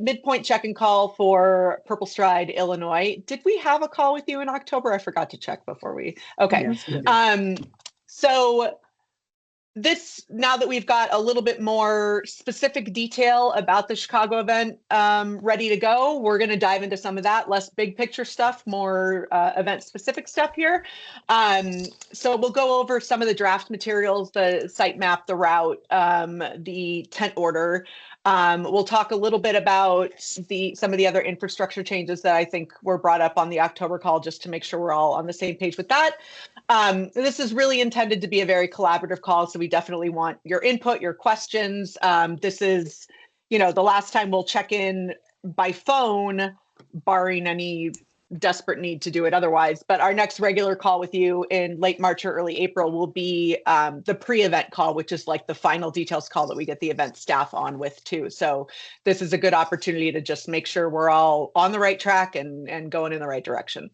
midpoint check-in call for PurpleStride, Illinois. Did we have a call with you in October? I forgot to check before we. Okay. Yes, so now that we've got a little bit more specific detail about the Chicago event ready to go, we're going to dive into some of that, less big picture stuff, more event specific stuff here. So we'll go over some of the draft materials, the site map, the route, the tent order. We'll talk a little bit about some of the other infrastructure changes that I think were brought up on the October call, just to make sure we're all on the same page with that. This is really intended to be a very collaborative call, so we definitely want your input, your questions. This is, the last time we'll check in by phone, barring any desperate need to do it otherwise. But our next regular call with you in late March or early April will be the pre-event call, which is like the final details call that we get the event staff on with too. So this is a good opportunity to just make sure we're all on the right track and going in the right direction.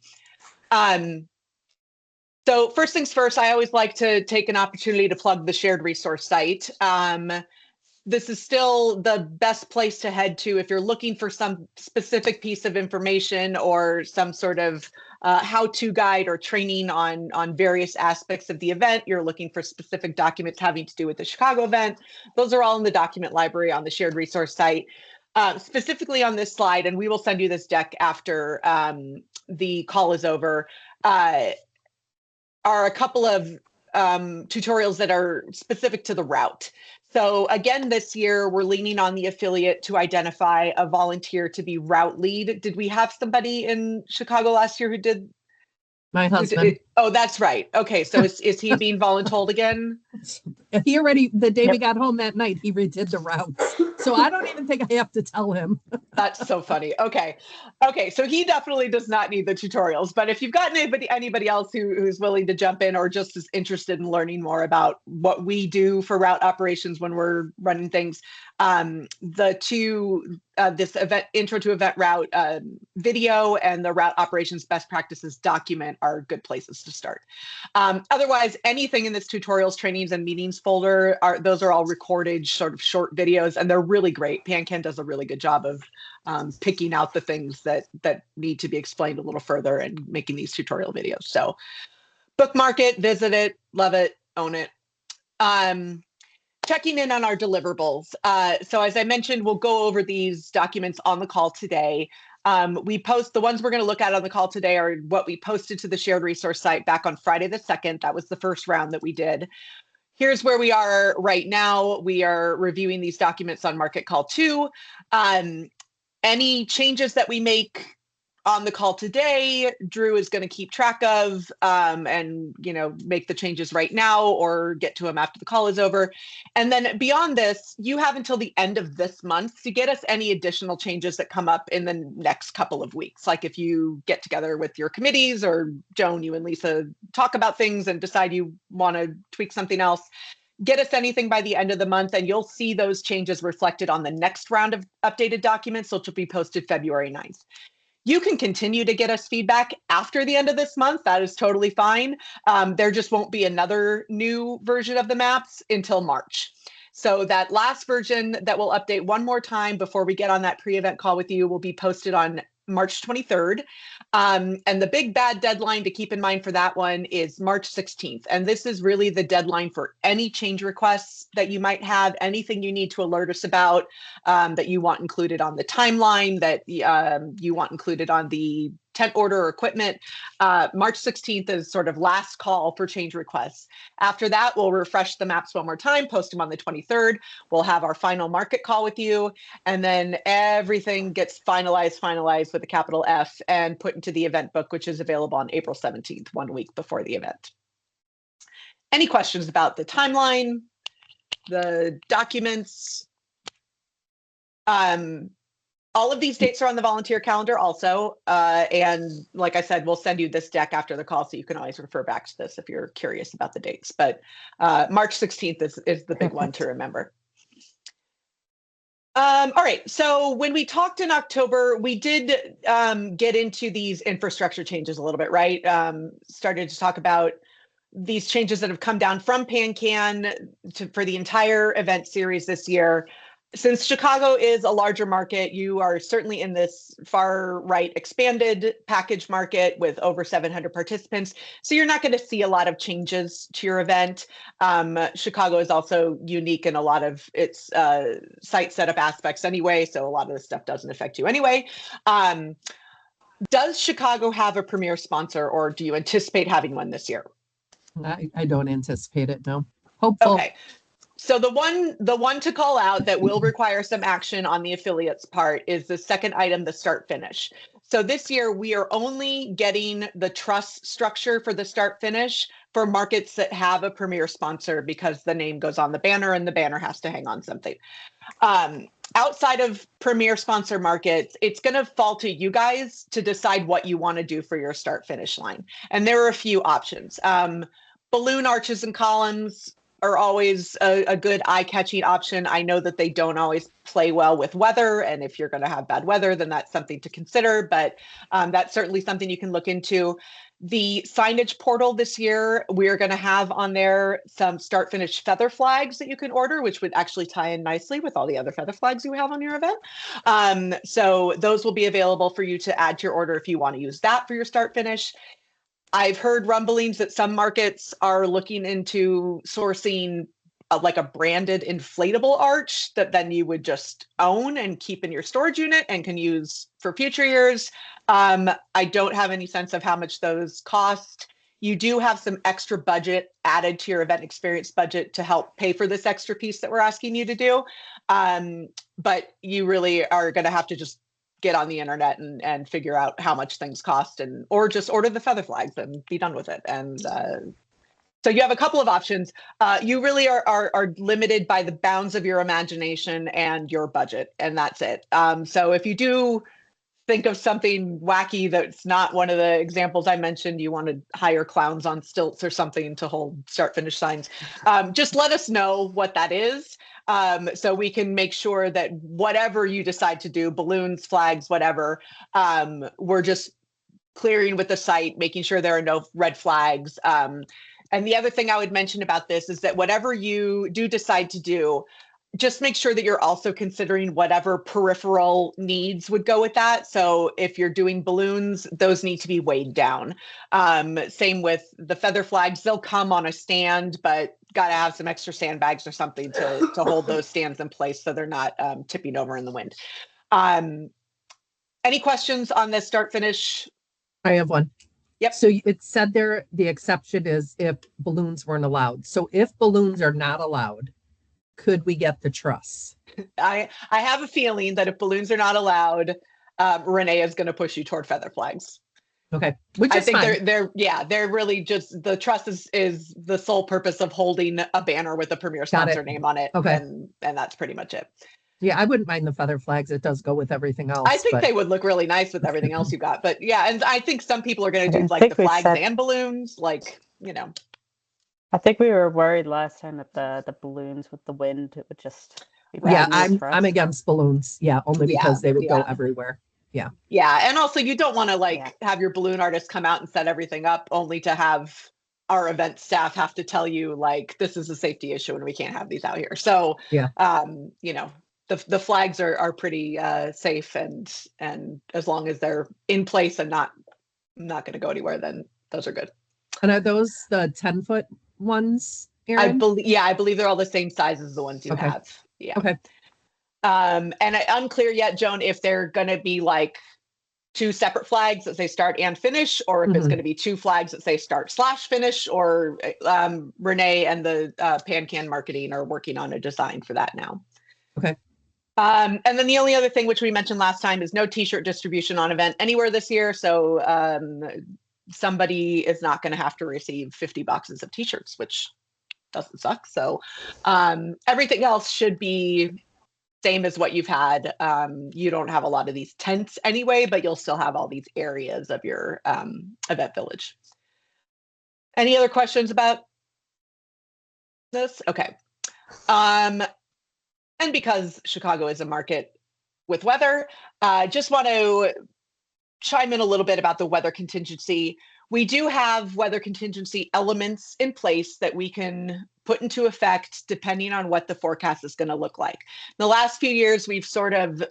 So first things first, I always like to take an opportunity to plug the shared resource site. This is still the best place to head to if you're looking for some specific piece of information or some sort of how-to guide or training on various aspects of the event. You're looking for specific documents having to do with the Chicago event. Those are all in the document library on the shared resource site. Specifically on this slide, and we will send you this deck after the call is over, are a couple of tutorials that are specific to the route. So again, this year, we're leaning on the affiliate to identify a volunteer to be route lead. Did we have somebody in Chicago last year who did? My husband. Oh, that's right. Okay, so is he being voluntold again? He already, the day we got home that night, he redid the routes. So I don't even think I have to tell him. That's so funny. Okay, so he definitely does not need the tutorials. But if you've got anybody else who's willing to jump in or just is interested in learning more about what we do for route operations when we're running things, the two, this event intro to event route video and the route operations best practices document are good places to start. Otherwise, anything in this tutorials, trainings, and meetings folder, those are all recorded sort of short videos, and they're really great. PanCan does a really good job of picking out the things that need to be explained a little further and making these tutorial videos. So bookmark it, visit it, love it, own it. Checking in on our deliverables. So as I mentioned, we'll go over these documents on the call today. We post the ones we're going to look at on the call today are what we posted to the shared resource site back on Friday the 2nd. That was the first round that we did. Here's where we are right now. We are reviewing these documents on Market Call 2. Any changes that we make on the call today, Drew is going to keep track of and make the changes right now or get to them after the call is over. And then beyond this, you have until the end of this month to get us any additional changes that come up in the next couple of weeks. Like if you get together with your committees, or Joan, you and Lisa talk about things and decide you want to tweak something else, get us anything by the end of the month, and you'll see those changes reflected on the next round of updated documents, which will be posted February 9th. You can continue to get us feedback after the end of this month. That is totally fine. There just won't be another new version of the maps until March. So that last version that we'll update one more time before we get on that pre-event call with you will be posted on March 23rd. And the big bad deadline to keep in mind for that one is March 16th. And this is really the deadline for any change requests that you might have, anything you need to alert us about that you want included on the timeline, that you want included on the tent order or equipment. March 16th is sort of last call for change requests. After that, we'll refresh the maps one more time, post them on the 23rd. We'll have our final market call with you, and then everything gets finalized with a capital F and put into the event book, which is available on April 17th, 1 week before the event. Any questions about the timeline, the documents? All of these dates are on the volunteer calendar also. And like I said, we'll send you this deck after the call so you can always refer back to this if you're curious about the dates. But March 16th is the big one to remember. All right, so when we talked in October, we did get into these infrastructure changes a little bit, right? Started to talk about these changes that have come down from PanCan for the entire event series this year. Since Chicago is a larger market, you are certainly in this far right expanded package market with over 700 participants. So you're not going to see a lot of changes to your event. Chicago is also unique in a lot of its site setup aspects anyway. So a lot of this stuff doesn't affect you anyway. Does Chicago have a premier sponsor, or do you anticipate having one this year? I don't anticipate it, no. Hopeful. Okay. So the one to call out that will require some action on the affiliates part is the second item, the start finish. So this year we are only getting the trust structure for the start finish for markets that have a premier sponsor, because the name goes on the banner and the banner has to hang on something. Outside of premier sponsor markets, it's going to fall to you guys to decide what you want to do for your start finish line. And there are a few options. Balloon arches and columns are always a good eye-catching option. I know that they don't always play well with weather, and if you're going to have bad weather, then that's something to consider, but that's certainly something you can look into. The signage portal this year, we're going to have on there some start finish feather flags that you can order, which would actually tie in nicely with all the other feather flags you have on your event. So those will be available for you to add to your order if you want to use that for your start finish. I've heard rumblings that some markets are looking into sourcing like a branded inflatable arch that then you would just own and keep in your storage unit and can use for future years. I don't have any sense of how much those cost. You do have some extra budget added to your event experience budget to help pay for this extra piece that we're asking you to do. But you really are going to have to just get on the internet and figure out how much things cost, or just order the feather flags and be done with it. And so you have a couple of options. You really are limited by the bounds of your imagination and your budget, and that's it. So if you do think of something wacky that's not one of the examples I mentioned, you want to hire clowns on stilts or something to hold start finish signs, just let us know what that is. So we can make sure that whatever you decide to do, balloons, flags, whatever, we're just clearing with the site, making sure there are no red flags. And the other thing I would mention about this is that whatever you do decide to do, just make sure that you're also considering whatever peripheral needs would go with that. So if you're doing balloons, those need to be weighed down. Same with the feather flags, they'll come on a stand, but got to have some extra sandbags or something to hold those stands in place so they're not tipping over in the wind. Any questions on this start finish? I have one. Yep. So it said there the exception is if balloons weren't allowed. So if balloons are not allowed, could we get the truss? I have a feeling that if balloons are not allowed, Renee is going to push you toward feather flags. Okay, which is I think fine. they're really just, the truss is the sole purpose of holding a banner with a premier sponsor name on it. Okay. And that's pretty much it. Yeah, I wouldn't mind the feather flags. It does go with everything else. I think they would look really nice with everything else you got. But yeah, and I think some people are going to do like the flags and balloons, like, you know. I think we were worried last time that the balloons with the wind, it would just be bad. Yeah, I'm against balloons. Yeah, only because they would go everywhere. Yeah. Yeah, and also you don't want to have your balloon artist come out and set everything up only to have our event staff have to tell you like this is a safety issue and we can't have these out here. So yeah, you know, the flags are pretty safe, and as long as they're in place and not going to go anywhere, then those are good. And are those the 10-foot ones, Erin? I believe they're all the same size as the ones you have. Yeah. Okay. And unclear yet, Joan, if they're going to be like two separate flags that say start and finish, or if it's going to be two flags that say start/finish, or Renee and the PanCan marketing are working on a design for that now. Okay. And then the only other thing, which we mentioned last time, is no t-shirt distribution on event anywhere this year. So somebody is not going to have to receive 50 boxes of t-shirts, which doesn't suck. So everything else should be same as what you've had. You don't have a lot of these tents anyway, but you'll still have all these areas of your event village. Any other questions about this? Okay. And because Chicago is a market with weather, just want to chime in a little bit about the weather contingency. We do have weather contingency elements in place that we can put into effect depending on what the forecast is going to look like. The last few years, we've sort of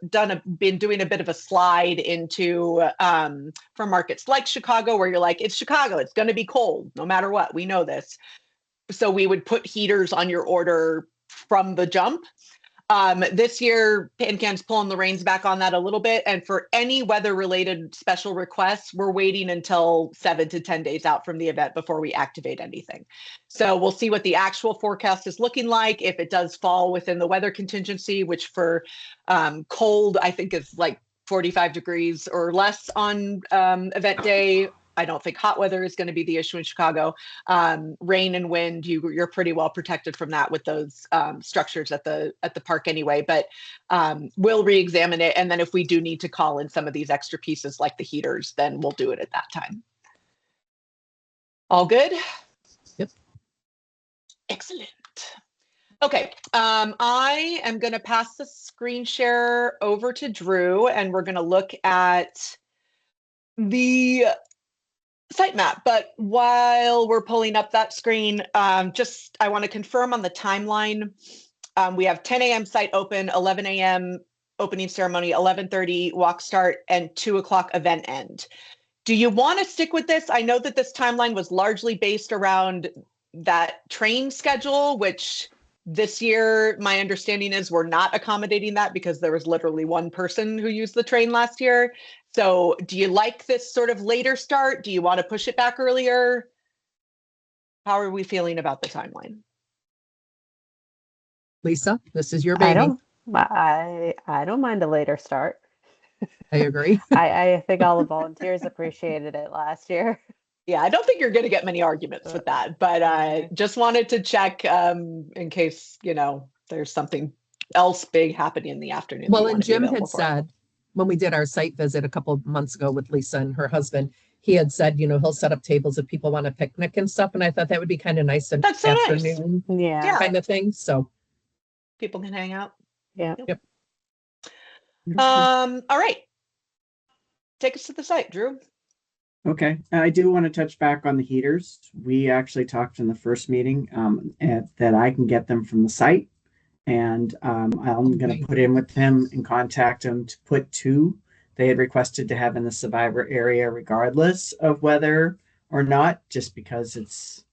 been doing a bit of a slide into for markets like Chicago, where you're like, it's Chicago, it's going to be cold no matter what. We know this. So we would put heaters on your order from the jump. This year, PanCan's pulling the reins back on that a little bit. And for any weather-related special requests, we're waiting until 7 to 10 days out from the event before we activate anything. So we'll see what the actual forecast is looking like. If it does fall within the weather contingency, which for cold, I think is like 45 degrees or less on event day. I don't think hot weather is going to be the issue in Chicago. Rain and wind, you're pretty well protected from that with those structures at the park anyway. But we'll re-examine it, and then if we do need to call in some of these extra pieces like the heaters, then we'll do it at that time. All good? Yep. Excellent. Okay, I am going to pass the screen share over to Drew, and we're going to look at the sitemap. But while we're pulling up that screen, I want to confirm on the timeline. We have 10 a.m. site open, 11 a.m. opening ceremony, 11:30 walk start, and 2 o'clock event end. Do you want to stick with this? I know that this timeline was largely based around that train schedule, which this year, my understanding is we're not accommodating that because there was literally one person who used the train last year. So do you like this sort of later start? Do you want to push it back earlier? How are we feeling about the timeline? Lisa, this is your baby. I don't mind a later start. I agree. I think all the volunteers appreciated it last year. Yeah, I don't think you're going to get many arguments with that, but just wanted to check in case, there's something else big happening in the afternoon. Well, and Jim had said when we did our site visit a couple of months ago with Lisa and her husband, he had said, he'll set up tables if people want a picnic and stuff. And I thought that would be kind of nice and That's so afternoon kind of thing. So people can hang out. Yeah. Yep. All right. Take us to the site, Drew. Okay, I do want to touch back on the heaters. We actually talked in the first meeting that I can get them from the site, and I'm going to put in with him and contact him to put 2. They had requested to have in the survivor area regardless of whether or not, just because it's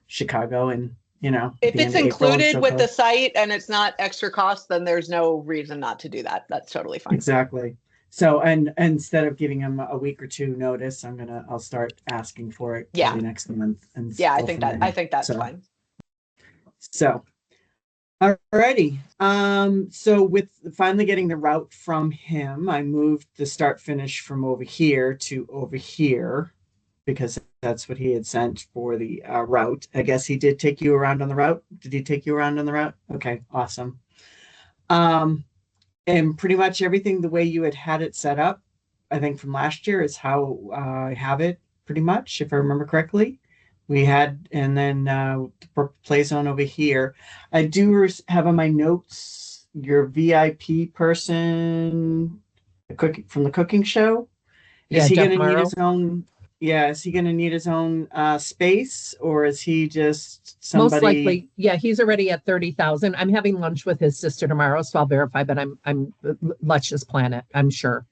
Chicago and, if it's included with the site and it's not extra cost, then there's no reason not to do that. That's totally fine. Exactly. So, and instead of giving him a week or 2 notice, I'll start asking for it next month. And I think that's fine. So, alrighty. So with finally getting the route from him, I moved the start finish from over here to over here because that's what he had sent for the route. I guess he did take you around on the route. Did he take you around on the route? Okay, awesome. And pretty much everything the way you had it set up, I think from last year is how I have it pretty much, if I remember correctly. We had, and then the play zone over here. I do have on my notes your VIP person from the cooking show. Is he going to need his own? Yeah, is he going to need his own space, or is he just somebody? Most likely, yeah. He's already at 30,000. I'm having lunch with his sister tomorrow, so I'll verify. But let's just plan it. I'm sure.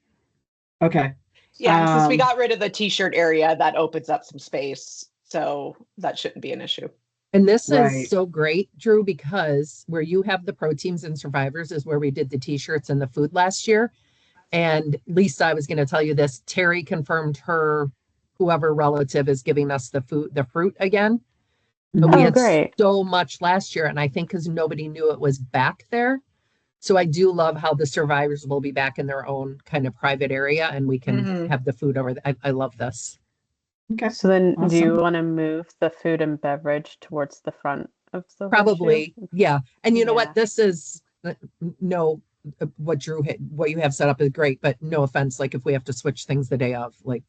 Okay. Yeah, since we got rid of the T-shirt area, that opens up some space, so that shouldn't be an issue. And this is so great, Drew, because where you have the pro teams and survivors is where we did the T-shirts and the food last year. And Lisa, I was going to tell you this. Terry confirmed whoever relative is giving us the fruit again. But we had so much last year, and I think because nobody knew it was back there. So I do love how the survivors will be back in their own kind of private area, and we can have the food over there. I love this. Okay. So then do you want to move the food and beverage towards the front of the Probably, yeah. And you know what? This is what you have set up is great, but no offense, like if we have to switch things the day of, like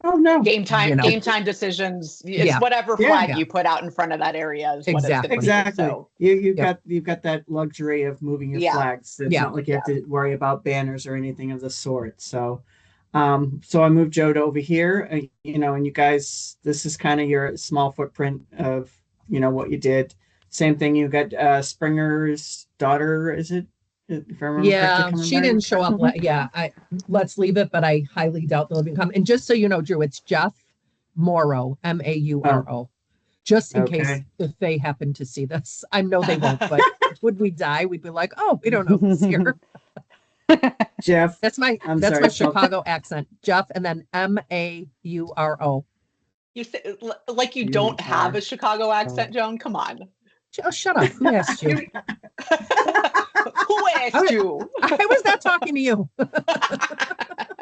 game time decisions, it's whatever flag you put out in front of that area is what it's going to be. So. You've got that luxury of moving your flags. It's not like you have to worry about banners or anything of the sort. So So I moved Joe to over here, and you guys, this is kind of your small footprint of, what you did. Same thing. You got Springer's daughter, is it? If I remember correctly, Yeah, coming she by. didn't show up. Mhm. Yeah, let's leave it, but I highly doubt they'll even come. And just so you know, Drew, it's Jeff Morrow, Oh, Mauro. Just in case okay. if they happen to see this. I know they won't, but would we die? We'd be like, oh, we don't know who's here. Jeff, That's my I'm that's sorry, my spelled Chicago accent. Jeff and then Mauro. You say like you you don't have are. a Chicago accent, Joan? Come on. Oh, shut up. Who asked you? Who asked you? I was not talking to you.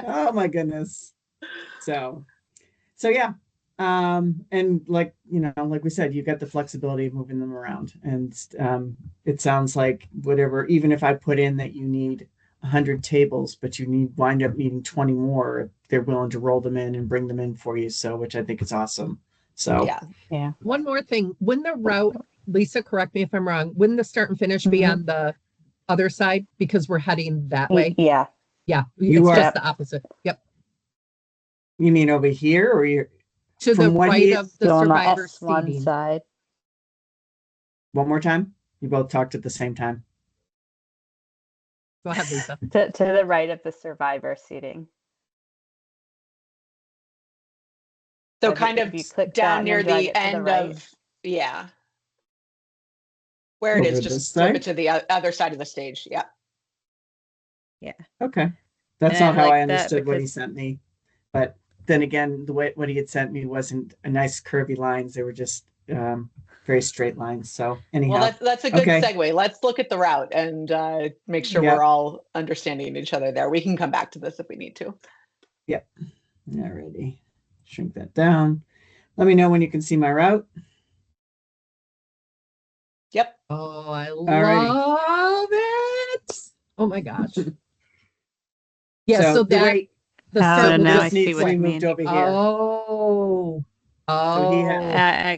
Oh my goodness. So yeah. And like we said, you got the flexibility of moving them around. And it sounds like whatever, even if I put in that you need 100 tables, but you wind up needing 20 more, they're willing to roll them in and bring them in for you. So, which I think is awesome. So, Yeah. Yeah. One more thing. Wouldn't the route, Lisa, correct me if I'm wrong, wouldn't the start and finish be Mhm. on the other side because we're heading that way? Yeah. Yeah, You it's are- just the opposite. Yep. you mean over here or you're To the from what right he of the So on the survivor S1 seating. side. one more time? You both talked at the same time. Go ahead, Lisa. To the right of the survivor seating. So If kind you- of if you click that down and near then drag the it to the end right. of, yeah. Where it Over is, this just flip side? it to the other side of the stage. Yeah. Okay. That's And not I how I like that understood what he because- sent me. But then again, the way what he had sent me wasn't a nice curvy lines. They were just very straight lines. So anyhow, Well, that's a good okay. segue. Let's look at the route and make sure Yep. we're all understanding each other there. We can come back to this if we need to. Yep. Alrighty. Shrink that down. Let me know when you can see my route. Yep. Oh, I Alrighty. love it. Oh my gosh. Yeah, so the that way the Oh, start no, will now just I see needs to what be you moved mean. over here. Oh. So he Oh.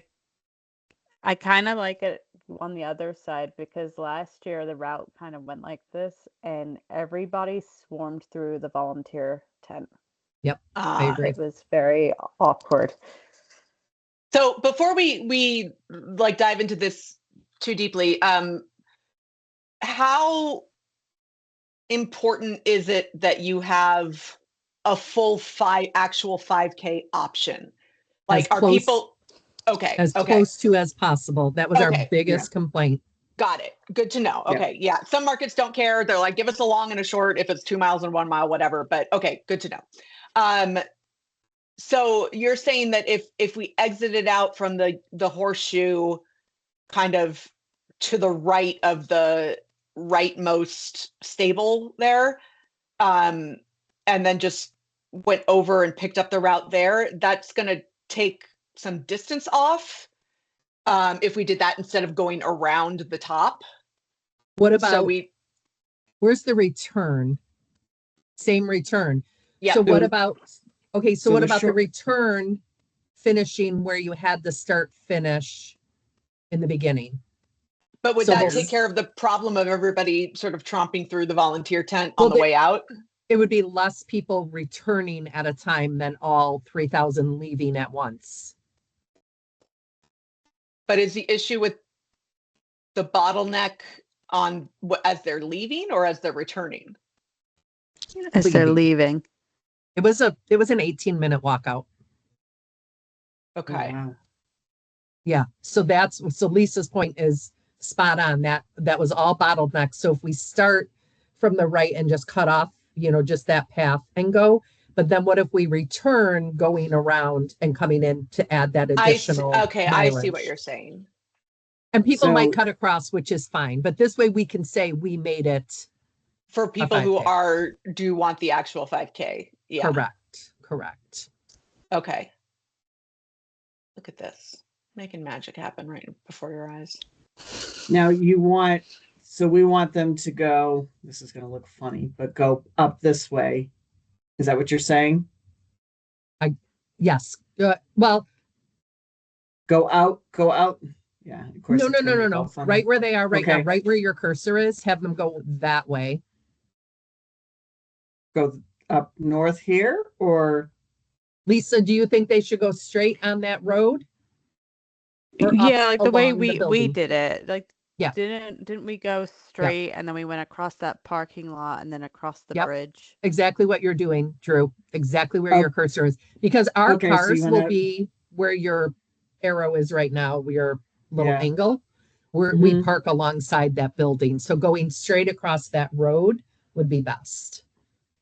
I kind of like it on the other side because last year the route kind of went like this and everybody swarmed through the volunteer tent. Yep. I agree. It was very awkward. So before we like dive into this too deeply, how important is it that you have a full actual 5K option? Like, are close- people okay? As Okay. close to as possible. That was our Okay. biggest complaint. Got it. Good to know. Yeah. Okay. Yeah. Some markets don't care. They're like, give us a long and a short if it's 2 miles and 1 mile, whatever. But okay, good to know. So you're saying that if we exited out from the horseshoe kind of to the right of the rightmost stable there, and then just went over and picked up the route there, that's going to take some distance off if we did that instead of going around the top. What about So where's the return? Same return. yeah. So what So- about okay, so so what the about the short- return finishing where you had the start finish in the beginning? But would So that there's- take care of the problem of everybody sort of tromping through the volunteer tent Well, on the way out? It would be less people returning at a time than all 3,000 leaving at once. But is the issue with the bottleneck on as they're leaving or as they're returning? As they're leaving. It was an 18-minute walkout. Okay. Wow. Yeah. So Lisa's point is spot on. That was all bottleneck. So if we start from the right and just cut off, just that path and go, but then what if we return going around and coming in to add that additional Okay, I see what mileage? you're saying. And people So- might cut across, which is fine, but this way we can say we made it For people who 5K. do want the actual 5K. Yeah. correct. Okay. Look at this. Making magic happen right before your eyes. Now we want them to go, this is going to look funny, but go up this way. Is that what you're saying? Yes. Well, Go out. Yeah. Of course. no. it's gonna look all funny. Right where they are right now, Okay. right where your cursor is, have them go that way. Go up north here, or? Lisa, do you think they should go straight on that road? Or Yeah, like the way along the we building? did it. Like Yeah. didn't we go straight and then we went across that parking lot and then across the Yep. bridge? Exactly what you're doing, Drew. Exactly where Oh. your cursor is. Because our Okay, so cars you will wanna- be where your arrow is right now, your little Yeah. angle. We Mhm. park alongside that building. So going straight across that road would be best.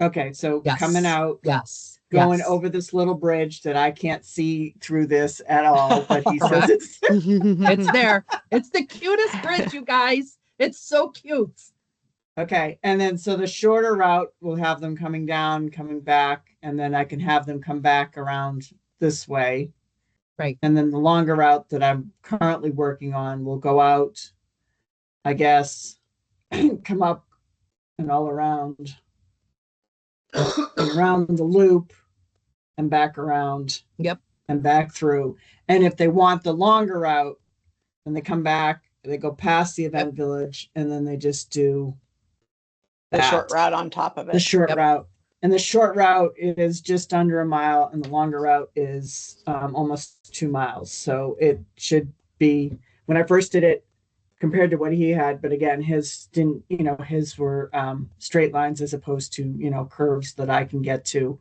Okay, so Yes. coming out, Yes. going Yes. over this little bridge that I can't see through this at all, but he says Correct. it's It's there. It's the cutest bridge, you guys. It's so cute. okay. And then so the shorter route will have them coming down, coming back, and then I can have them come back around this way. Right. And then the longer route that I'm currently working on will go out, I guess, come up and all around and around the loop and back around. Yep. And back through. And if they want the longer route, then they come back, they go past the event village, and then they just do The short route on top of it. the short route. And the short route is just under a mile, and the longer route is almost 2 miles. So it should be, when I first did it, compared to what he had, but again, his didn't, his were straight lines as opposed to, curves that I can get to.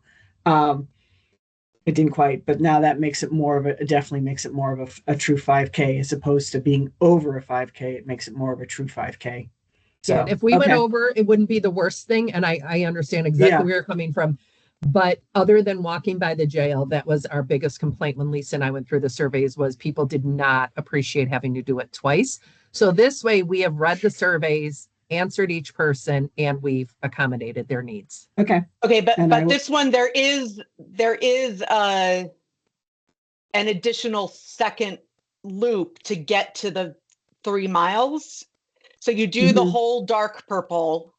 It didn't quite, but now that makes it more of a, it definitely makes it more of a true 5K as opposed to being over a 5K. It makes it more of a true 5K. So Yeah, if we went over, it wouldn't be the worst thing. And I understand exactly where you're coming from. But other than walking by the jail, that was our biggest complaint when Lisa and I went through the surveys, was people did not appreciate having to do it twice. So this way we have read the surveys, answered each person, and we've accommodated their needs. Okay. Okay, but this one, there is an additional second loop to get to the 3 miles. So you do the whole dark purple,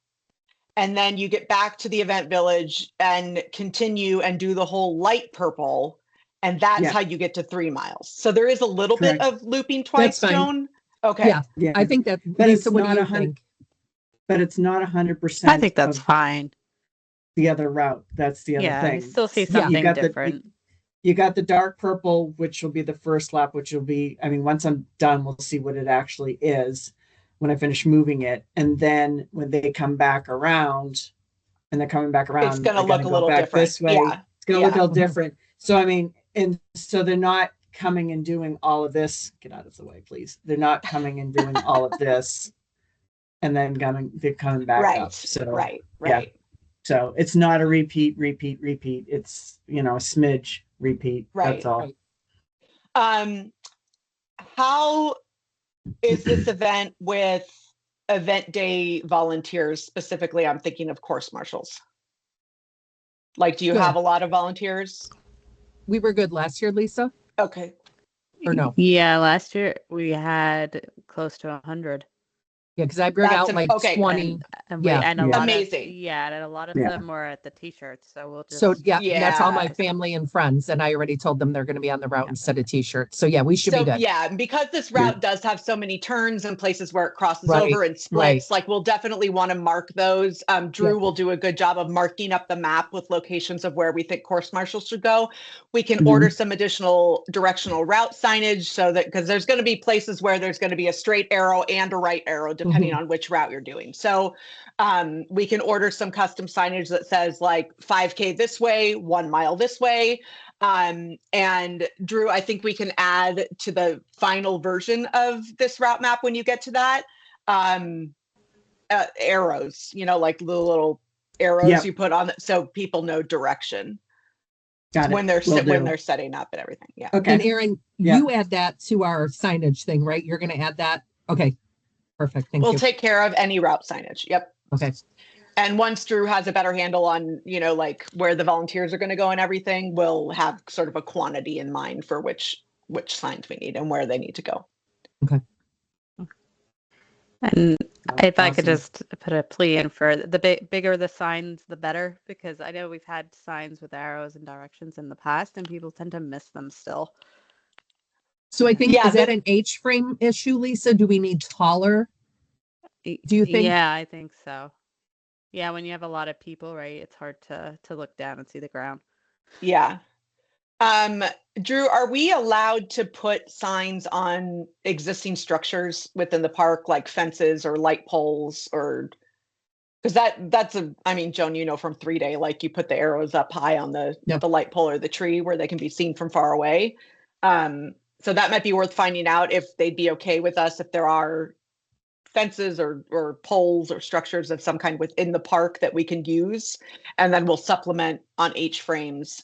and then you get back to the event village and continue and do the whole light purple. And that's how you get to 3 miles. So there is a little bit of looping twice, Joan. Okay. Yeah. I think that, but Lisa, it's what do not you think? But it's not 100%. I think that's fine. The other route. That's the other thing. You still see something different. You got the dark purple, which will be the first lap, which will be, once I'm done, we'll see what it actually is when I finish moving it. And then when they come back around, and they're coming back around, it's going to look a little different this way. Yeah. It's going to look a little different. So, and so they're not coming and doing all of this. Get out of the way, please. They're not coming and doing all of this and then they're coming back up. So, right. Yeah. So it's not a repeat. It's, a smidge repeat. Right. That's all. Right. How is this event with event day volunteers? Specifically, I'm thinking of course marshals. Like, do you have a lot of volunteers? We were good last year, Lisa? Okay. Or no? Yeah, last year we had close to 100. Yeah, because I bring out like 20. And a lot amazing. And a lot of them were at the t-shirts. So we'll just. So that's all my family and friends. And I already told them they're going to be on the route instead of t-shirts. So yeah, we should be good. Yeah, because this route does have so many turns and places where it crosses over and splits, like we'll definitely want to mark those. Drew will do a good job of marking up the map with locations of where we think course marshals should go. We can order some additional directional route signage so that, because there's going to be places where there's going to be a straight arrow and a right arrow, depending on which route you're doing. So we can order some custom signage that says like 5K this way, 1 mile this way. And Drew, I think we can add to the final version of this route map when you get to that, arrows, like the little arrows you put on it so people know direction. Got it. When they're setting up and everything. Yeah. Okay. And Aaron, you add that to our signage thing, right? You're going to add that. Okay. Perfect. Thank you. We'll take care of any route signage. Yep. Okay. And once Drew has a better handle on, like where the volunteers are going to go and everything, we'll have sort of a quantity in mind for which signs we need and where they need to go. Okay. And if I could just put a plea in for the bigger the signs, the better, because I know we've had signs with arrows and directions in the past and people tend to miss them still. So I think, is that an H-frame issue, Lisa? Do we need taller? Do you think? Yeah, I think so. Yeah, when you have a lot of people, right, it's hard to look down and see the ground. Yeah. Drew, are we allowed to put signs on existing structures within the park, like fences or light poles, or because I mean, Joan, you know, from 3-day, like you put the arrows up high on the light pole or the tree where they can be seen from far away. So that might be worth finding out if they'd be okay with us if there are fences or poles or structures of some kind within the park that we can use, and then we'll supplement on H frames.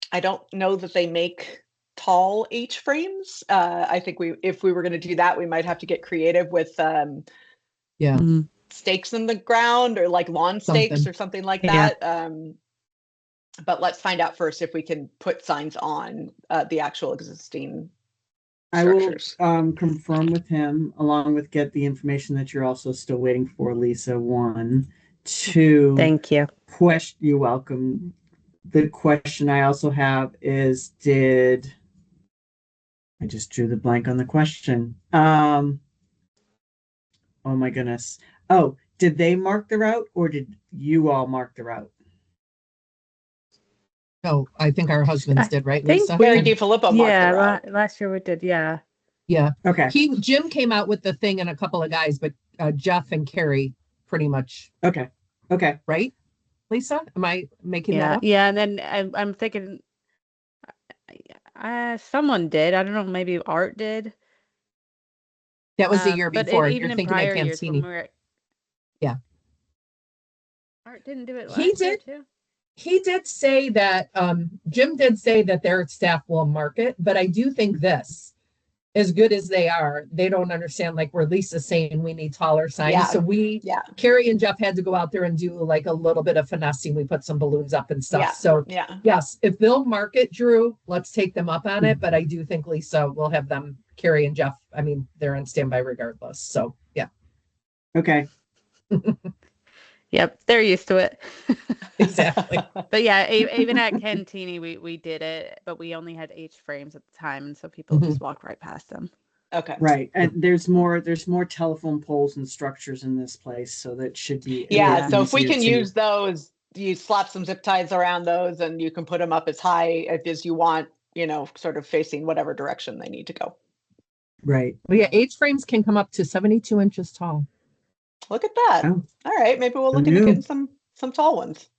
I don't know that they make tall H frames. I think if we were going to do that, we might have to get creative with stakes in the ground or like lawn stakes or something like that. But let's find out first if we can put signs on the actual existing structures. I will confirm with him, along with get the information that you're also still waiting for, Lisa. 1, 2. Thank you. You're welcome. The question I also have is, I just drew the blank on the question. Oh my goodness. Oh, did they mark the route or did you all mark the route? No, I think our husbands did, right, Lisa? Mary DiFilippo marked the route. Last year we did, yeah. Yeah. Okay. Jim came out with the thing and a couple of guys, but Jeff and Carrie pretty much. Okay. Right? Lisa, am I making that up? Yeah, and then I'm thinking someone did. I don't know, maybe Art did. That was the year before. Even You're in thinking of prior years when Cantini. Art didn't do it last year too. He did say that Jim did say that their staff will mark it, but I do think this, as good as they are, they don't understand, like where Lisa's saying we need taller signs. Yeah. So Carrie and Jeff had to go out there and do like a little bit of finessing. We put some balloons up and stuff. Yeah. So yes, if they'll mark it, Drew, let's take them up on it. But I do think Lisa will have them, Carrie and Jeff. I mean, they're on standby regardless. So yeah. Okay. Yep, they're used to it. Exactly. But yeah, even at Cantini, we did it, but we only had H frames at the time, and so people just walked right past them. Okay. Right, and there's more telephone poles and structures in this place, so that should be so if we can use those, you slap some zip ties around those, and you can put them up as high as you want, you know, sort of facing whatever direction they need to go. Right. Well, yeah, H frames can come up to 72 inches tall. Look at that. Oh. All right, maybe we'll look into getting some tall ones.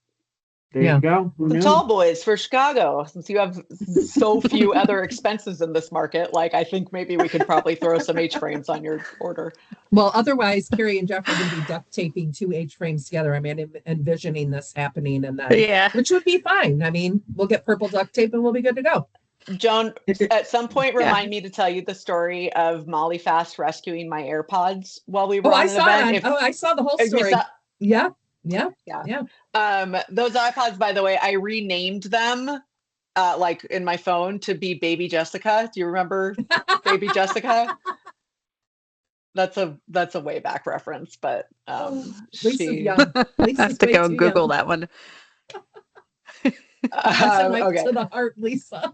There you go. Some tall boys for Chicago, since you have so few other expenses in this market. Like, I think maybe we could probably throw some H frames on your order. Well, otherwise, Carrie and Jeff are going to be duct taping 2 H frames together. I mean, envisioning this happening, and then which would be fine. I mean, we'll get purple duct tape and we'll be good to go. Joan, at some point, remind me to tell you the story of Molly Fast rescuing my AirPods while we were on an event. I saw the whole story. Yeah. Those iPods, by the way, I renamed them like in my phone to be Baby Jessica. Do you remember Baby Jessica? That's a way back reference, but Lisa's young. Lisa's I have to go Google that one. That's to the heart, Lisa.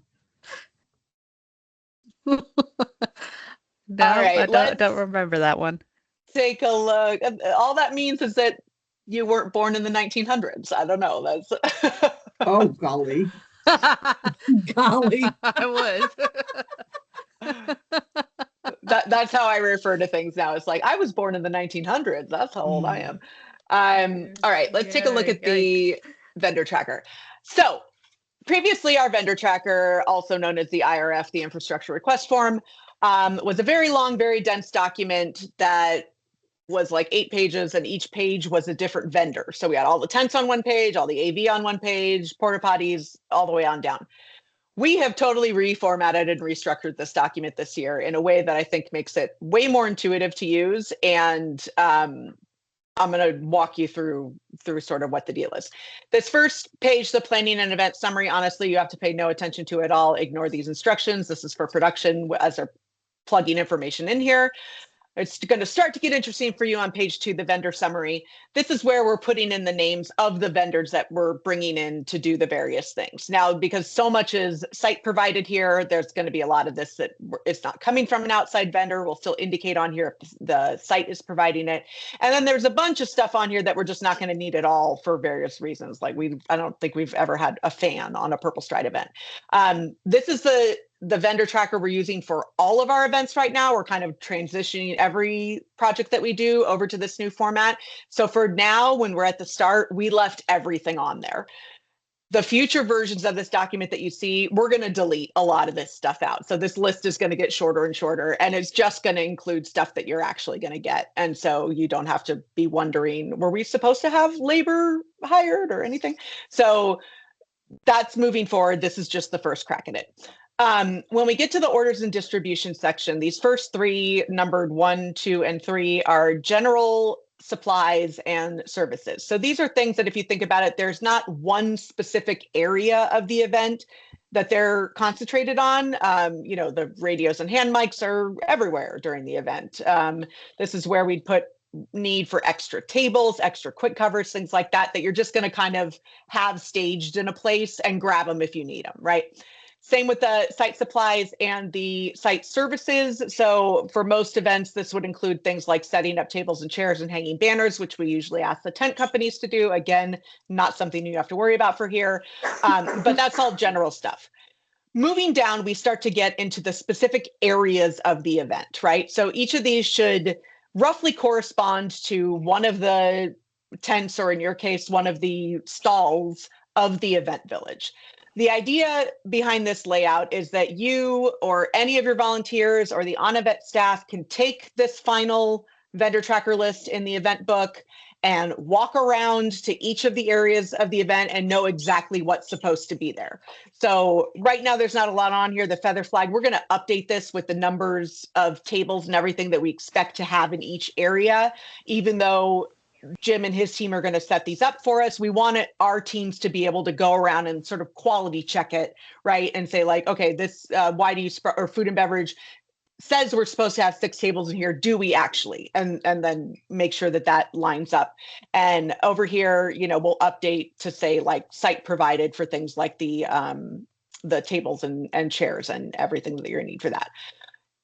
No, all right, I don't remember that one. Take a look. All that means is that you weren't born in the 1900s. I don't know. That's oh golly. Golly. I was. That's how I refer to things now. It's like, I was born in the 1900s. That's how old I am. All right, let's take a look at the vendor tracker. So previously, our vendor tracker, also known as the IRF, the infrastructure request form, was a very long, very dense document that was like 8 pages, and each page was a different vendor. So we had all the tents on one page, all the AV on one page, porta potties, all the way on down. We have totally reformatted and restructured this document this year in a way that I think makes it way more intuitive to use. And I'm going to walk you through sort of what the deal is. This first page, the planning and event summary, honestly, you have to pay no attention to at all. Ignore these instructions. This is for production as they're plugging information in here. it's going to start to get interesting for you on page 2, the vendor summary. This is where we're putting in the names of the vendors that we're bringing in to do the various things. Now, because so much is site provided here, there's going to be a lot of this that it's not coming from an outside vendor. We'll still indicate on here if the site is providing it. And then there's a bunch of stuff on here that we're just not going to need at all for various reasons. Like I don't think we've ever had a fan on a PurpleStride event. This is the vendor tracker we're using for all of our events right now. We're kind of transitioning every project that we do over to this new format. So for now, when we're at the start, we left everything on there. The future versions of this document that you see, we're going to delete a lot of this stuff out. So this list is going to get shorter and shorter, and it's just going to include stuff that you're actually going to get. And so you don't have to be wondering, were we supposed to have labor hired or anything? So that's moving forward. This is just the first crack at it. When we get to the orders and distribution section, these first 3 numbered 1, 2, and 3 are general supplies and services. So these are things that if you think about it, there's not one specific area of the event that they're concentrated on. The radios and hand mics are everywhere during the event. This is where we'd put need for extra tables, extra quick covers, things like that you're just going to kind of have staged in a place and grab them if you need them, right? Same with the site supplies and the site services. So for most events, this would include things like setting up tables and chairs and hanging banners, which we usually ask the tent companies to do. Again, not something you have to worry about for here, but that's all general stuff. Moving down, we start to get into the specific areas of the event, right? So each of these should roughly correspond to one of the tents, or in your case, one of the stalls of the event village. The idea behind this layout is that you or any of your volunteers or the on-event staff can take this final vendor tracker list in the event book and walk around to each of the areas of the event and know exactly what's supposed to be there. So right now, there's not a lot on here. The feather flag, we're going to update this with the numbers of tables and everything that we expect to have in each area, even though Jim and his team are going to set these up for us. We want our teams to be able to go around and sort of quality check it, right? And say like, okay, this or food and beverage says we're supposed to have 6 tables in here. Do we actually? And then make sure that that lines up. And over here, we'll update to say like site provided for things like the tables and chairs and everything that you're going to need for that.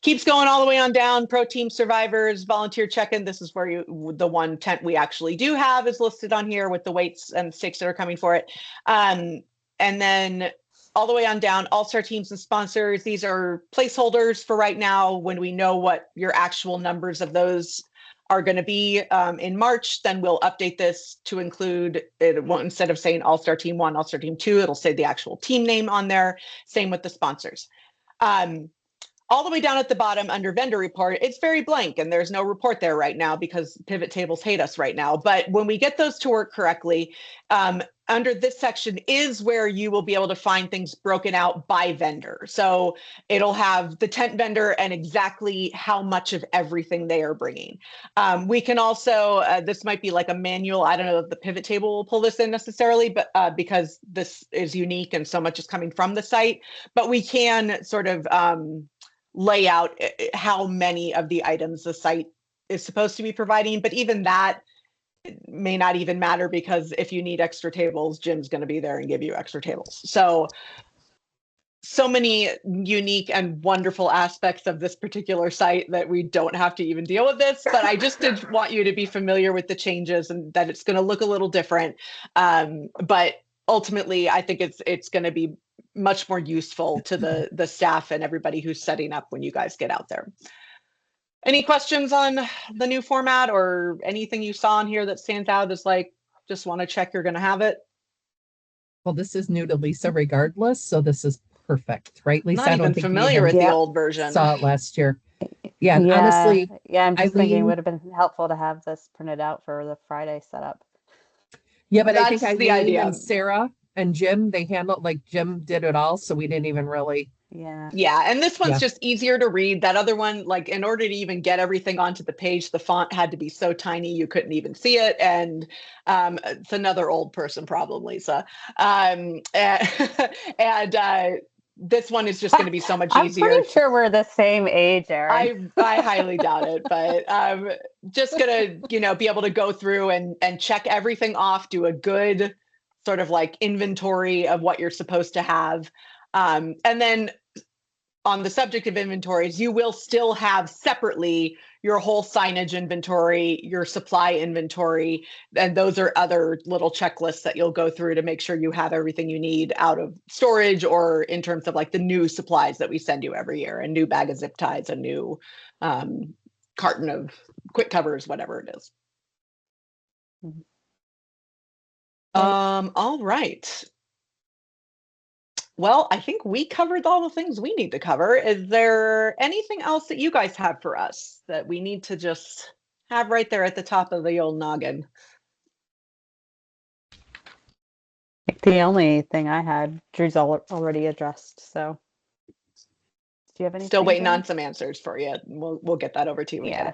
Keeps going all the way on down. Pro team survivors, volunteer check-in. This is where the one tent we actually do have is listed on here with the weights and stakes that are coming for it. And then all the way on down, all-star teams and sponsors. These are placeholders for right now. When we know what your actual numbers of those are going to be in March, then we'll update this to include it. Instead of saying all-star team 1, all-star team 2, it'll say the actual team name on there. Same with the sponsors. All the way down at the bottom under vendor report, it's very blank and there's no report there right now because pivot tables hate us right now. But when we get those to work correctly, under this section is where you will be able to find things broken out by vendor. So it'll have the tent vendor and exactly how much of everything they are bringing. We can also, this might be like a manual. I don't know if the pivot table will pull this in necessarily, but because this is unique and so much is coming from the site, but we can sort of lay out how many of the items the site is supposed to be providing. But even that may not even matter because if you need extra tables, Jim's going to be there and give you extra tables. So many unique and wonderful aspects of this particular site that we don't have to even deal with this, but I just did want you to be familiar with the changes and that it's going to look a little different. But ultimately, I think it's going to be much more useful to the staff and everybody who's setting up when you guys get out there. Any questions on the new format or anything you saw in here that stands out as like, just want to check you're going to have it? Well, this is new to Lisa regardless, so this is perfect, right, Lisa? Not even familiar with the old version. Saw it last year. Yeah, and honestly, I'm just thinking it would have been helpful to have this printed out for the Friday setup. Yeah, but I think That's the idea. And Sarah and Jim, they handled, like Jim did it all, so we didn't even really. Yeah, and this one's just easier to read. That other one, like in order to even get everything onto the page, the font had to be so tiny you couldn't even see it. And it's another old person problem, Lisa. this one is just going to be so much I'm easier. pretty sure we're the same age, Erin. I highly doubt it, but just gonna, be able to go through and check everything off, do a good sort of like inventory of what you're supposed to have. And then on the subject of inventories, you will still have separately your whole signage inventory, your supply inventory, and those are other little checklists that you'll go through to make sure you have everything you need out of storage, or in terms of like the new supplies that we send you every year, a new bag of zip ties, a new carton of quick covers, whatever it is. All right. Well, I think we covered all the things we need to cover. Is there anything else that you guys have for us that we need to just have right there at the top of the old noggin? The only thing I had, Drew's already addressed. So, do you have anything? Still waiting on some answers for you. We'll get that over to you. Yeah.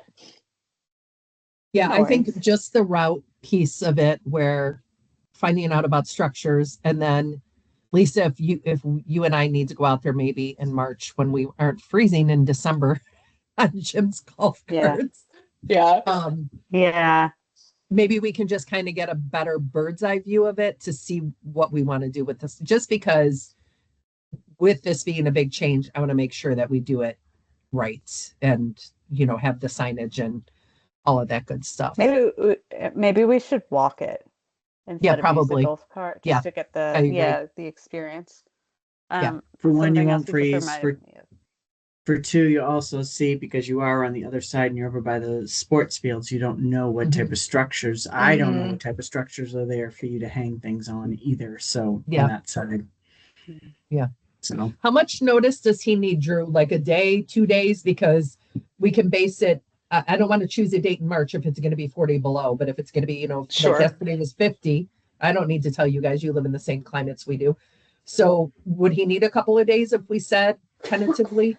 Yeah, No I think worries. just the route piece of it, where finding out about structures, and then Lisa, if you and I need to go out there maybe in March when we aren't freezing in December on Jim's golf carts. Yeah. Yeah. Maybe we can just kind of get a better bird's eye view of it to see what we want to do with this. Just because with this being a big change, I want to make sure that we do it right and, have the signage and all of that good stuff. Maybe we should walk it instead of use the golf cart just to get the experience. For one, you something won't else we just freeze. reminded me of. For two, you also see, because you are on the other side and you're over by the sports fields, you don't know what type of structures. I don't know what type of structures are there for you to hang things on either. So on that side. Yeah. So how much notice does he need, Drew? Like a day, 2 days? Because we can base it. I don't want to choose a date in March if it's going to be 40 below, but if it's going to be, like yesterday was 50, I don't need to tell you guys, you live in the same climates we do. So would he need a couple of days if we said tentatively?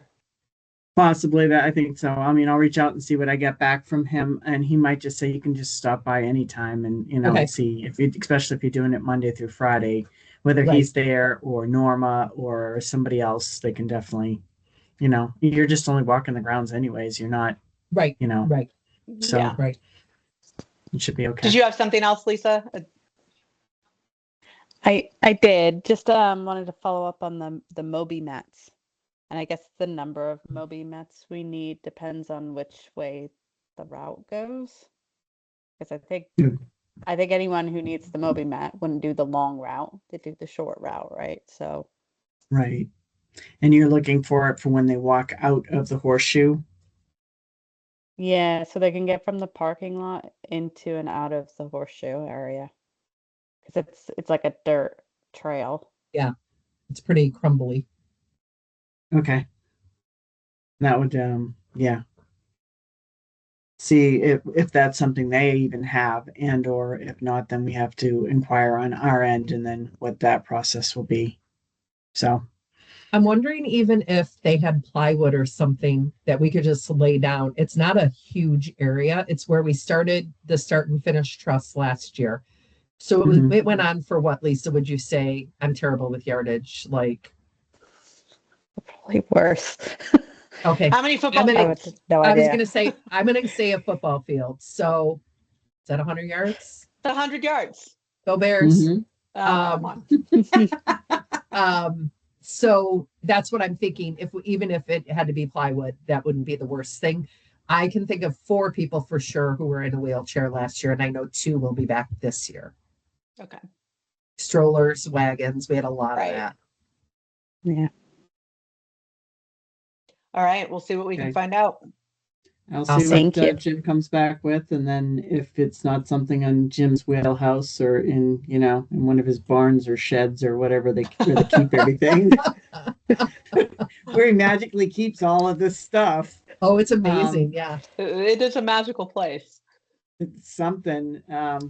possibly that, I think so. I mean, I'll reach out and see what I get back from him, and he might just say you can just stop by anytime and see if you, especially if you're doing it Monday through Friday, whether he's there or Norma or somebody else, they can definitely, you're just only walking the grounds anyways. You're not right. So right. It should be okay. Did you have something else, Lisa? I did. Just wanted to follow up on the Moby mats. And I guess the number of Moby mats we need depends on which way the route goes. Because I think anyone who needs the Moby mat wouldn't do the long route. They do the short route, right? So right. And you're looking for it for when they walk out of the horseshoe? yeah, so they can get from the parking lot into and out of the horseshoe area. Because it's like a dirt trail. Yeah. It's pretty crumbly. Okay. That would see if that's something they even have, and or if not, then we have to inquire on our end and then what that process will be. So I'm wondering even if they had plywood or something that we could just lay down. It's not a huge area. It's where we started the start and finish truss last year. So it went on for what, Lisa, would you say? I'm terrible with yardage. Like probably worse. Okay. How many football fields? No I idea. was going to say a football field. So is that 100 yards? 100 yards. Go Bears. Come on. So that's what I'm thinking. Even if it had to be plywood, that wouldn't be the worst thing. I can think of 4 people for sure who were in a wheelchair last year, and I know 2 will be back this year. Okay. Strollers, wagons, we had a lot of that. Yeah. All right, we'll see what we can find out. I'll see what Jim comes back with, and then if it's not something on Jim's wheelhouse or in one of his barns or sheds or whatever where they keep everything, where he magically keeps all of this stuff. Oh, it's amazing! Yeah, it is a magical place. It's something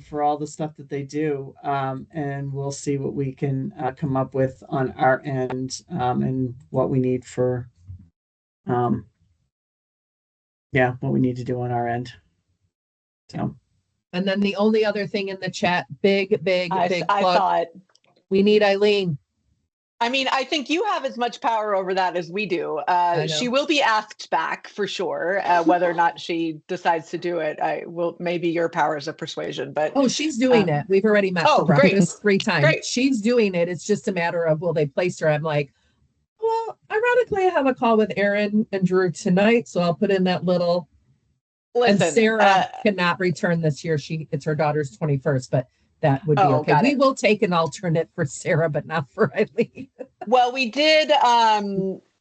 for all the stuff that they do, and we'll see what we can come up with on our end, and what we need for. What we need to do on our end. So, and then the only other thing in the chat, big I plug. saw it. We need Eileen. I mean, I think you have as much power over that as we do. She will be asked back for sure, whether or not she decides to do it. I will, maybe your powers of persuasion, but Oh, she's doing it. We've already met for great. breakfast 3 times. Great. She's doing it. It's just a matter of, will they place her? I'm like, well, ironically, I have a call with Erin and Drew tonight, so I'll put in that little. Listen, and Sarah cannot return this year. It's her daughter's 21st, but that would be okay. We will take an alternate for Sarah, but not for Eileen. Well, we did,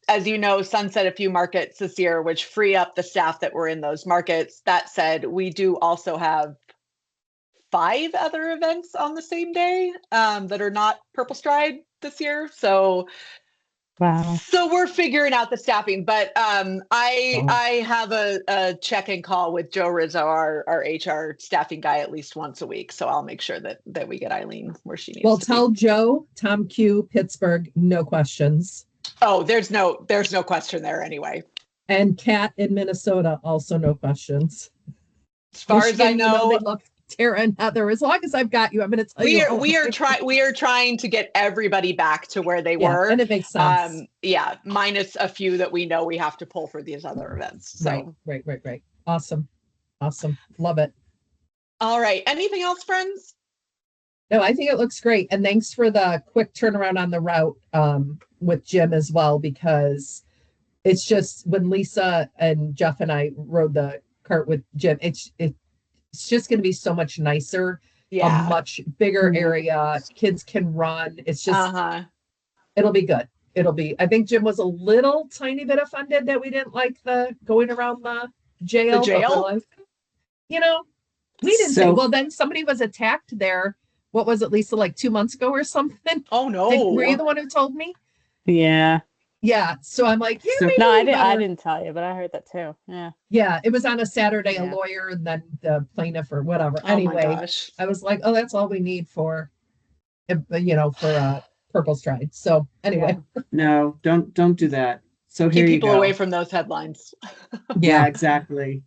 as you know, sunset a few markets this year, which free up the staff that were in those markets. That said, we do also have 5 other events on the same day that are not PurpleStride this year. So wow. So we're figuring out the staffing, but I have a check-in call with Joe Rizzo, our HR staffing guy, at least once a week. So I'll make sure that we get Eileen where she needs to be. Well, tell Joe, Tom Q, Pittsburgh, no questions. Oh, there's no question there anyway. And Kat in Minnesota, also no questions. As far as I know, they love Tara and Heather. As long as I've got you, I'm going to tell you. We are trying to get everybody back to where they were, and it makes sense. Minus a few that we know we have to pull for these other events. So. Right. Awesome. Love it. All right. Anything else, friends? No, I think it looks great, and thanks for the quick turnaround on the route with Jim as well, because it's just when Lisa and Jeff and I rode the cart with Jim, it's just going to be so much nicer, a much bigger area. Kids can run. It's just, it'll be good. I think Jim was a little tiny bit offended that we didn't like the going around the jail. Like, we didn't say, well, then somebody was attacked there. What was it, Lisa, like 2 months ago or something? Oh, no. Were you the one who told me? Yeah. Yeah. So I'm like, no, I didn't tell you, but I heard that too. Yeah. Yeah. It was on a Saturday, a lawyer and then the plaintiff or whatever. Anyway, I was like, oh, that's all we need for PurpleStride. So anyway. No, don't do that. So here keep people you go. away from those headlines. Yeah, exactly.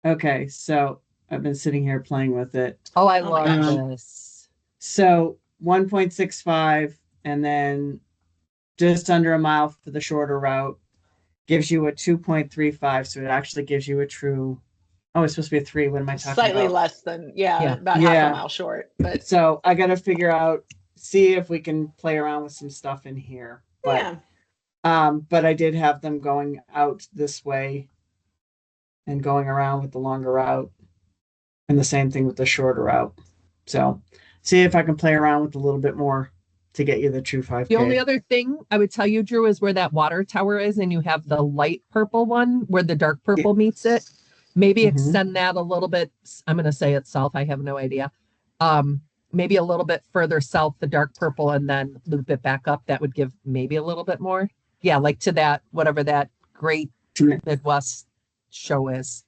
Okay. So I've been sitting here playing with it. Oh, I love this. So 1.65 and then just under a mile for the shorter route gives you a 2.35. So it actually gives you a true, it's supposed to be a 3. What am I talking about? Slightly less than, about half a mile short. But so I got to figure out, see if we can play around with some stuff in here. But, but I did have them going out this way and going around with the longer route, and the same thing with the shorter route. So see if I can play around with a little bit more to get you the true 5K. The only other thing I would tell you, Drew, is where that water tower is, and you have the light purple one where the dark purple meets it. Maybe extend that a little bit. I'm going to say it south. I have no idea. Maybe a little bit further south, the dark purple, and then loop it back up. That would give maybe a little bit more. Yeah, like to that, whatever that great Midwest show is.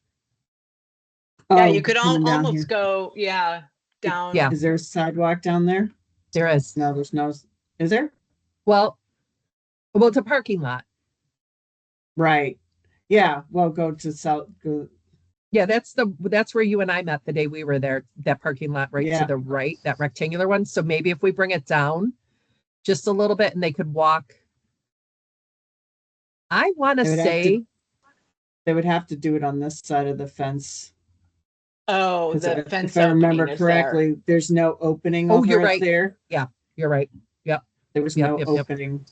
Yeah, you could almost go, down. Yeah. Is there a sidewalk down there? There is. No, there's no. Is there? Well, it's a parking lot. Right. Yeah. Well, go to south. Yeah, that's where you and I met the day we were there. That parking lot right to the right, that rectangular one. So maybe if we bring it down just a little bit, and they could walk. I want to say they would have to do it on this side of the fence. Oh, the fence. If I remember correctly, there's no opening. You're right. There. Yeah, you're right. Yep. There was no opening.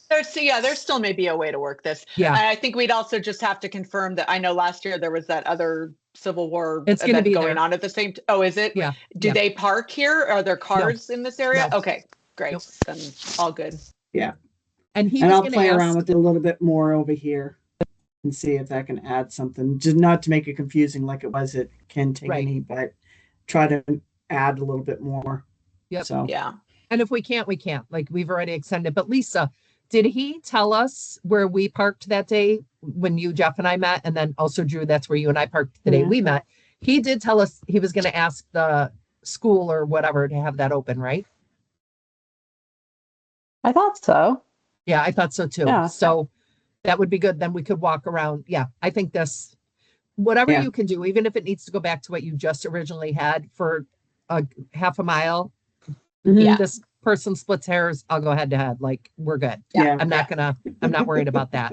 There still may be a way to work this. Yeah. I think we'd also just have to confirm that. I know last year there was that other Civil War event going on at the same time. Oh, is it? Yeah. Do they park here? Are there cars in this area? No. Okay, great. Nope. Then all good. Yeah. And I'll play around with it a little bit more over here and see if that can add something. Just not to make it confusing like it was at Cantigny, but try to add a little bit more. Yep. So yeah. And if we can't, we can't. Like we've already extended. But Lisa, did he tell us where we parked that day when you, Jeff, and I met? And then also, Drew, that's where you and I parked the day we met. He did tell us he was going to ask the school or whatever to have that open, right? I thought so. Yeah, I thought so too. Yeah. So that would be good. Then we could walk around. Yeah, I think this, whatever you can do, even if it needs to go back to what you just originally had for a half a mile. Just person splits hairs, I'll go head to head. Like we're good. Yeah. I'm not worried about that.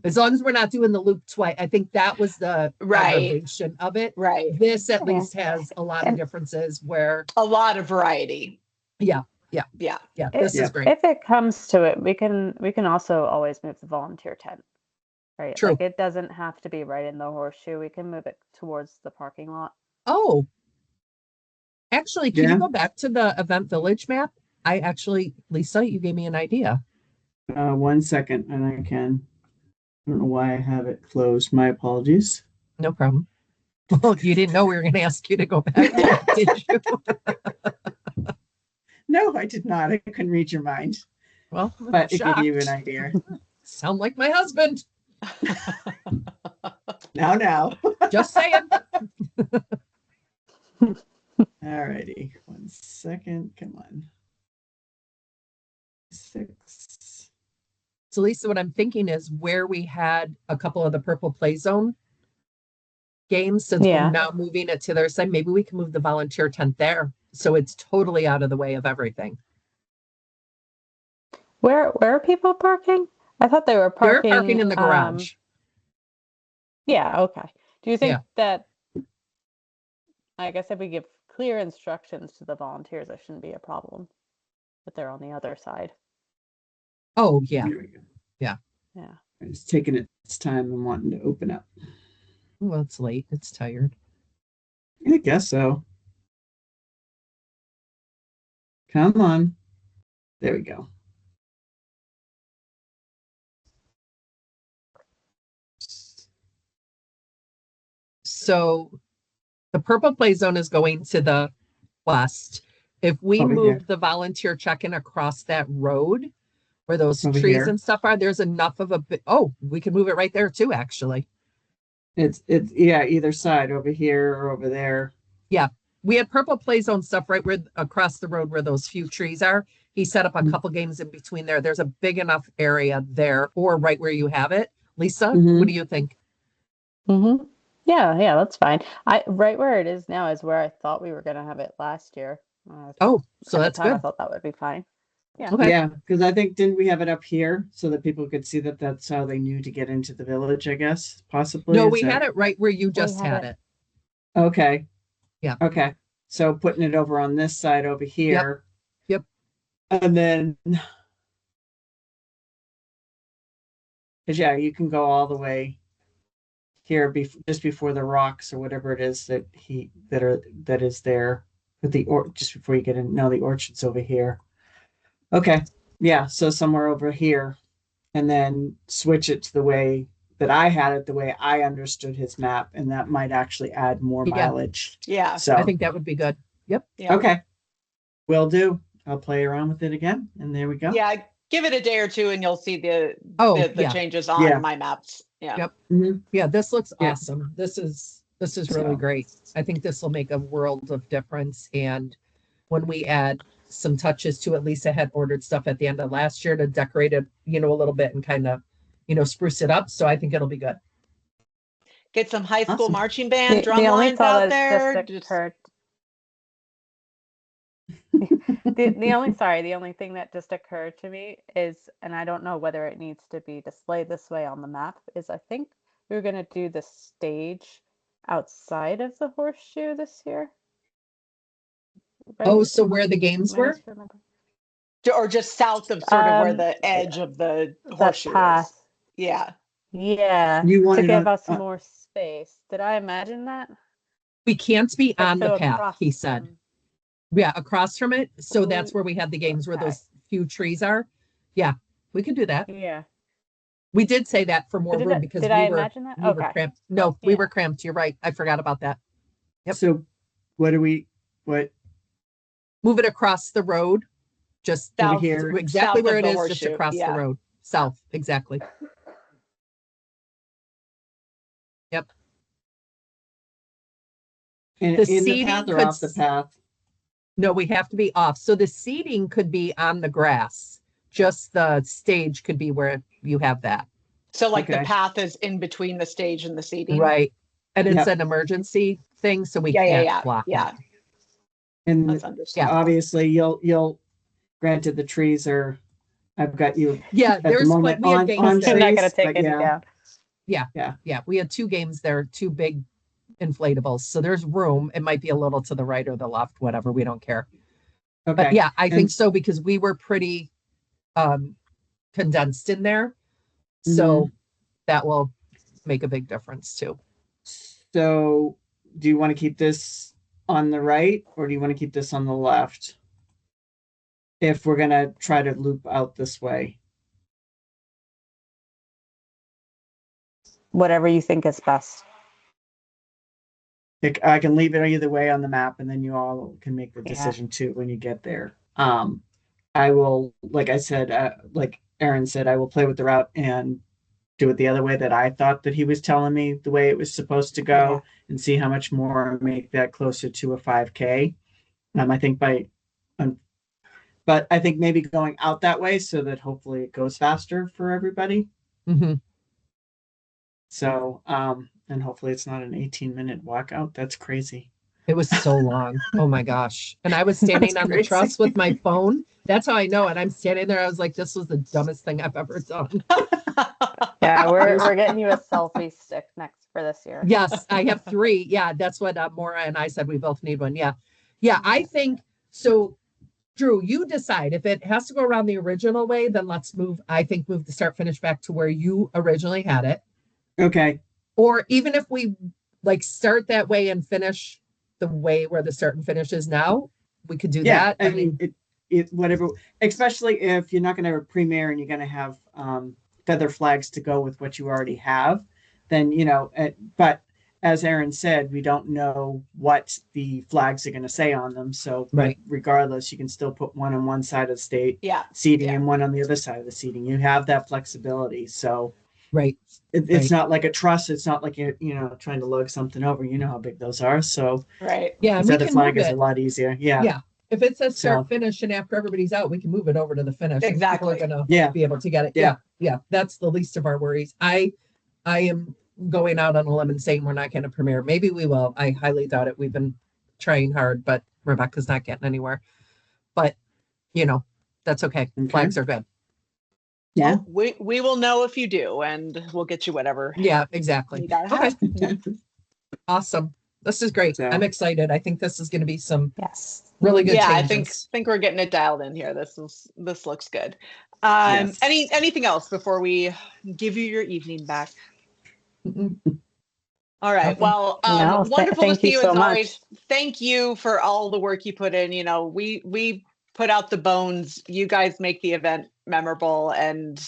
As long as we're not doing the loop twice. I think that was the Right. aggravation of it. Right. This at Yeah. least has a lot of And- differences where, A lot of variety. yeah, this is great. If it comes to it, we can also always move the volunteer tent, right? True. Like it doesn't have to be right in the horseshoe. We can move it towards the parking lot. Oh, actually, can Yeah. you go back to the event village map? Lisa, you gave me an idea. 1 second, and I can. I don't know why I have it closed. My apologies. No problem. Well, you didn't know we were going to ask you to go back, did you? No, I did not. I couldn't read your mind, Well, but it gave you an shocked. idea. Sound like my husband. Now. Just saying. Alrighty. 1 second. Come on. 6. So Lisa, what I'm thinking is where we had a couple of the Purple Play Zone games, since Yeah. we're now moving it to their side, maybe we can move the volunteer tent there. So it's totally out of the way of everything. Where are people parking? I thought they were They're parking. parking in the garage. Yeah. Okay. Do you think Yeah. that? I guess if we give clear instructions to the volunteers, it shouldn't be a problem. But they're on the other side. Oh, yeah. Here we go. Yeah. It's taking its time and wanting to open up. Well, it's late. It's tired. I guess so. Come on. There we go. So the Purple Play Zone is going to the west. If we Over move here. the volunteer check-in across that road where those Over trees here. and stuff are, there's enough of a bit. Oh, we can move it right there too, actually. It's either side, over here or over there. We had Purple Play Zone stuff right where across the road where those few trees are. He set up a Mhm. couple games in between there. There's a big enough area there, or right where you have it. Lisa, Mhm. what do you think? Mm-hmm. Yeah, that's fine. Right where it is now is where I thought we were gonna have it last year. Oh, so At the that's time, I good. thought that would be fine. Yeah. Okay. Yeah, because I think, didn't we have it up here so that people could see that that's how they knew to get into the village, I guess, possibly? No, Is we that- had it right where you just had had it. it. Okay. Yeah. Okay. So putting it over on this side over here. Yep. And then, because yeah, you can go all the way here just before the rocks or whatever it is that is there with just before you get in. No, the orchard's over here. Okay. Yeah. So somewhere over here, and then switch it to the way that I had it, the way I understood his map, and that might actually add more Yeah. mileage. Yeah. So I think that would be good. Yep. Yeah. okay, will do. I'll play around with it again, and there we go. Yeah. Give it a day or two and you'll see the Yeah. changes on Yeah. my maps. Yeah. Yep. Mhm. Yeah, this looks Yeah. awesome. This is really So- great. I think this will make a world of difference. And when we add some touches to it, Lisa had ordered stuff at the end of last year to decorate it, a little bit and kind of, spruce it up. So I think it'll be good. Get some high school Awesome. marching band The drum only lines thought out that there. just occurred. The only thing that just occurred to me is, and I don't know whether it needs to be displayed this way on the map, is I think we were going to do the stage outside of the horseshoe this year. Oh, Right? so where the games Am I were? misremembering? Or just south of sort of where Um, the edge of the That horseshoe is. path. Yeah. Yeah. You To wanted give on- us more space. Did I imagine that? We can't be Like, on the so path, across he said. from- Yeah, across from it. So that's Ooh, where we had the games where okay. those few trees are. Yeah, we could do that. Yeah. We did say that for more But room because did we I were imagine that? we were Okay. cramped. No, we Yeah. were cramped. You're right. I forgot about that. Yep. So what do we? What? Move it across the road. Just Over South, here. exactly south where of it the is, horseshoe. just across Yeah. the road. South, exactly. Yep. In The the seating path or could off the path? No, we have to be off. So the seating could be on the grass. Just the stage could be where you have that. So like the Okay. path is in between the stage and the seating. Right. And it's Yep. an emergency thing, so we Yeah, can't yeah, block yeah. it. And That's understandable. obviously you'll Granted, the trees are, I've got you Yeah, at the there's moment we had on games I'm there. not gonna trees, take but any yeah, down. Yeah, we had 2 games there, 2 big inflatables. So there's room. It might be a little to the right or the left, whatever. We don't care. But okay. yeah, I And think so because we were pretty condensed in there. So that will make a big difference too. so do you want to keep this on the right or do you want to keep this on the left? If we're gonna try to loop out this way. Whatever you think is best. I can leave it either way on the map and then you all can make the Yeah. decision too when you get there. I will, like I said, like Aaron said, I will play with the route and do it the other way that I thought that he was telling me the way it was supposed to go and see how much more make that closer to a 5K. I think but I think maybe going out that way so that hopefully it goes faster for everybody. Mm-hmm. So, and hopefully it's not an 18-minute walkout. That's crazy. It was so long. Oh my gosh. And I was standing That's on the crazy. truss with my phone. That's how I know it. I'm standing there. I was like, this was the dumbest thing I've ever done. Yeah, we're getting you a selfie stick next for this year. Yes, I have 3. Yeah, that's what Maura and I said. We both need one. Yeah. Yeah, I think so. Drew, you decide if it has to go around the original way, then let's move the start finish back to where you originally had it. Okay. Or even if we like start that way and finish the way where the start and finish is now, we could do that. I mean, it whatever, especially if you're not going to have a premiere and you're going to have feather flags to go with what you already have, then but as Aaron said, we don't know what the flags are going to say on them. So, Right. regardless, you can still put one on one side of the state seating Yeah. and one on the other side of the seating. You have that flexibility. So, Right. it's Right. not like a truss. It's not like you're trying to lug something over. You know how big those are. So, Right. Yeah, the and we feather can flag move is a it. lot easier. Yeah. Yeah. If it says start So- finish and after everybody's out, we can move it over to the finish. and Exactly. People are gonna Yeah. be able to get it. Yeah. Yeah. That's the least of our worries. I am going out on a limb and saying we're not going to premiere. Maybe we will. I highly doubt it. We've been trying hard, but Rebecca's not getting anywhere. But that's okay. Okay. Flags are good. Yeah. We will know if you do, and we'll get you whatever Yeah, exactly. you gotta Okay. have. Yeah. Awesome. This is great. So- I'm excited. I think this is going to be some Yes. really good Yeah, I changes. think we're getting it dialed in here. This looks good. Yes. Anything else before we give you your evening back? Mm-mm. All right. Nothing. Well, No, wonderful to thank see you you so as much. always. Thank you for all the work you put in. We put out the bones. You guys make the event memorable and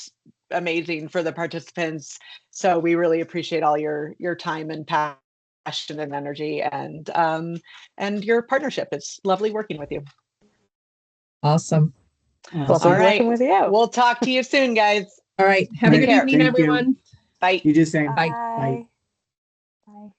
amazing for the participants. So we really appreciate all your time and passion and energy and your partnership. It's lovely working with you. Awesome. Pleasure All right. working with you. We'll talk to you soon, guys. All right. Have a Take good care. evening, Thank you. everyone. Bye. You just saying Bye. Bye. Bye.